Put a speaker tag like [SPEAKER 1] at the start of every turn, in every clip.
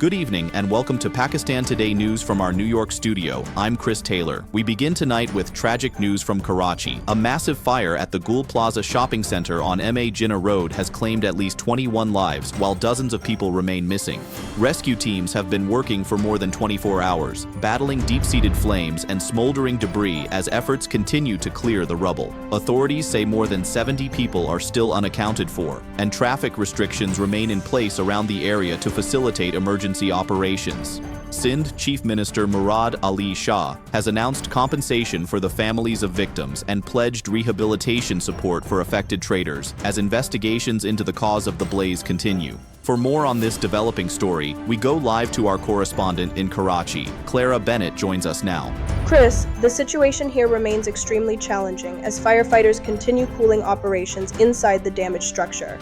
[SPEAKER 1] Good evening and welcome to Pakistan Today news from our New York studio. I'm Chris Taylor. We begin tonight with tragic news from Karachi. A massive fire at the Gul Plaza shopping center on Ma Jinnah Road has claimed at least 21 lives, while dozens of people remain missing. Rescue teams have been working for more than 24 hours, battling deep-seated flames and smoldering debris as efforts continue to clear the rubble. Authorities say more than 70 people are still unaccounted for, and traffic restrictions remain in place around the area to facilitate emergency operations. Sindh Chief Minister Murad Ali Shah has announced compensation for the families of victims and pledged rehabilitation support for affected traders as investigations into the cause of the blaze continue. For more on this developing story, we go live to our correspondent in Karachi. Clara Bennett joins us now.
[SPEAKER 2] Chris, the situation here remains extremely challenging as firefighters continue cooling operations inside the damaged structure.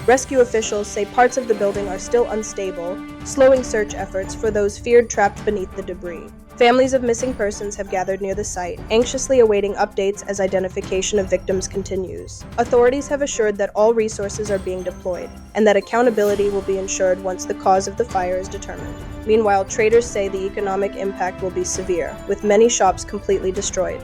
[SPEAKER 2] Rescue officials say parts of the building are still unstable, slowing search efforts for those feared trapped beneath the debris. Families of missing persons have gathered near the site, anxiously awaiting updates as identification of victims continues. Authorities have assured that all resources are being deployed, and that accountability will be ensured once the cause of the fire is determined. Meanwhile, traders say the economic impact will be severe, with many shops completely destroyed.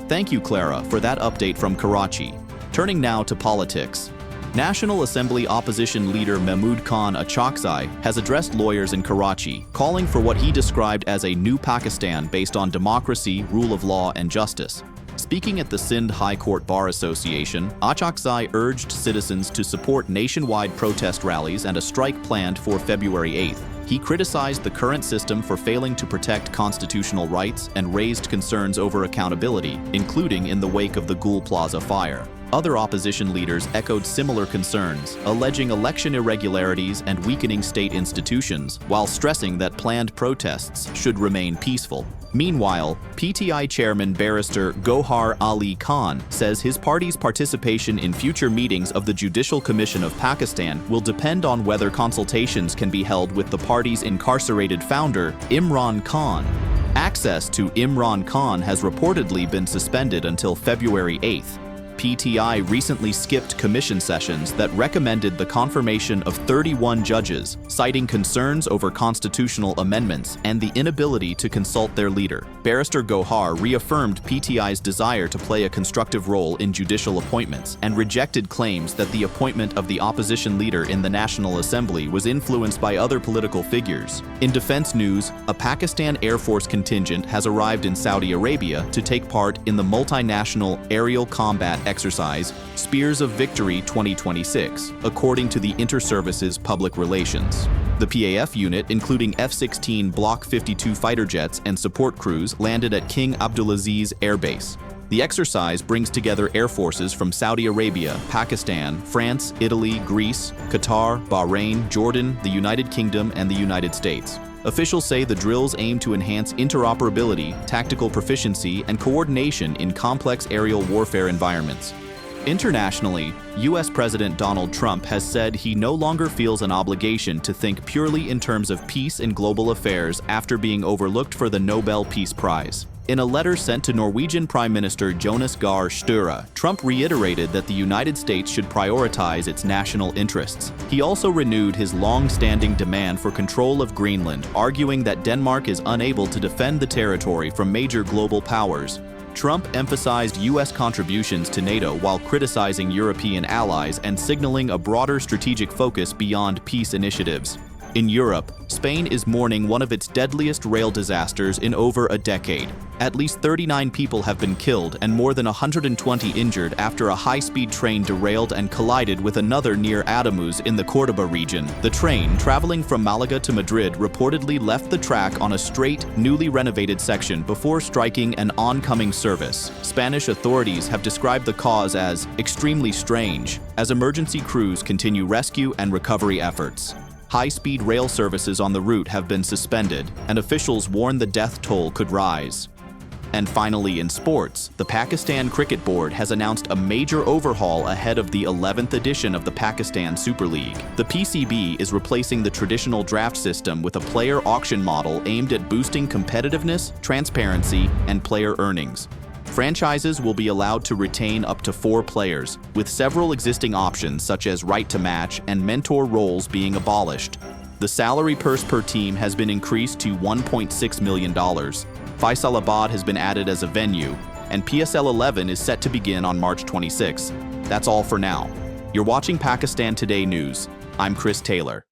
[SPEAKER 1] Thank you, Clara, for that update from Karachi. Turning now to politics. National Assembly opposition leader Mahmood Khan Achakzai has addressed lawyers in Karachi, calling for what he described as a new Pakistan based on democracy, rule of law, and justice. Speaking at the Sindh High Court Bar Association, Achakzai urged citizens to support nationwide protest rallies and a strike planned for February 8th. He criticized the current system for failing to protect constitutional rights and raised concerns over accountability, including in the wake of the Gul Plaza fire. Other opposition leaders echoed similar concerns, alleging election irregularities and weakening state institutions, while stressing that planned protests should remain peaceful. Meanwhile, PTI chairman barrister Gohar Ali Khan says his party's participation in future meetings of the Judicial Commission of Pakistan will depend on whether consultations can be held with the party's incarcerated founder, Imran Khan. Access to Imran Khan has reportedly been suspended until February 8th. PTI recently skipped commission sessions that recommended the confirmation of 31 judges, citing concerns over constitutional amendments and the inability to consult their leader. Barrister Gohar reaffirmed PTI's desire to play a constructive role in judicial appointments and rejected claims that the appointment of the opposition leader in the National Assembly was influenced by other political figures. In defense news, a Pakistan Air Force contingent has arrived in Saudi Arabia to take part in the multinational aerial combat exercise Spears of Victory 2026, according to the Inter-Services Public Relations. The PAF unit, including F-16 Block 52 fighter jets and support crews, landed at King Abdulaziz Air Base. The exercise brings together air forces from Saudi Arabia, Pakistan, France, Italy, Greece, Qatar, Bahrain, Jordan, the United Kingdom, and the United States. Officials say the drills aim to enhance interoperability, tactical proficiency, and coordination in complex aerial warfare environments. Internationally, U.S. President Donald Trump has said he no longer feels an obligation to think purely in terms of peace and global affairs after being overlooked for the Nobel Peace Prize. In a letter sent to Norwegian Prime Minister Jonas Gahr Støre, Trump reiterated that the United States should prioritize its national interests. He also renewed his long-standing demand for control of Greenland, arguing that Denmark is unable to defend the territory from major global powers. Trump emphasized U.S. contributions to NATO while criticizing European allies and signaling a broader strategic focus beyond peace initiatives. In Europe, Spain is mourning one of its deadliest rail disasters in over a decade. At least 39 people have been killed and more than 120 injured after a high-speed train derailed and collided with another near Ademuz in the Córdoba region. The train, traveling from Malaga to Madrid, reportedly left the track on a straight, newly renovated section before striking an oncoming service. Spanish authorities have described the cause as extremely strange, as emergency crews continue rescue and recovery efforts. High-speed rail services on the route have been suspended, and officials warn the death toll could rise. And finally, in sports, the Pakistan Cricket Board has announced a major overhaul ahead of the 11th edition of the Pakistan Super League. The PCB is replacing the traditional draft system with a player auction model aimed at boosting competitiveness, transparency, and player earnings. Franchises will be allowed to retain up to 4 players, with several existing options such as right to match and mentor roles being abolished. The salary purse per team has been increased to $1.6 million. Faisalabad has been added as a venue, and PSL 11 is set to begin on March 26. That's all for now. You're watching Pakistan Today News. I'm Chris Taylor.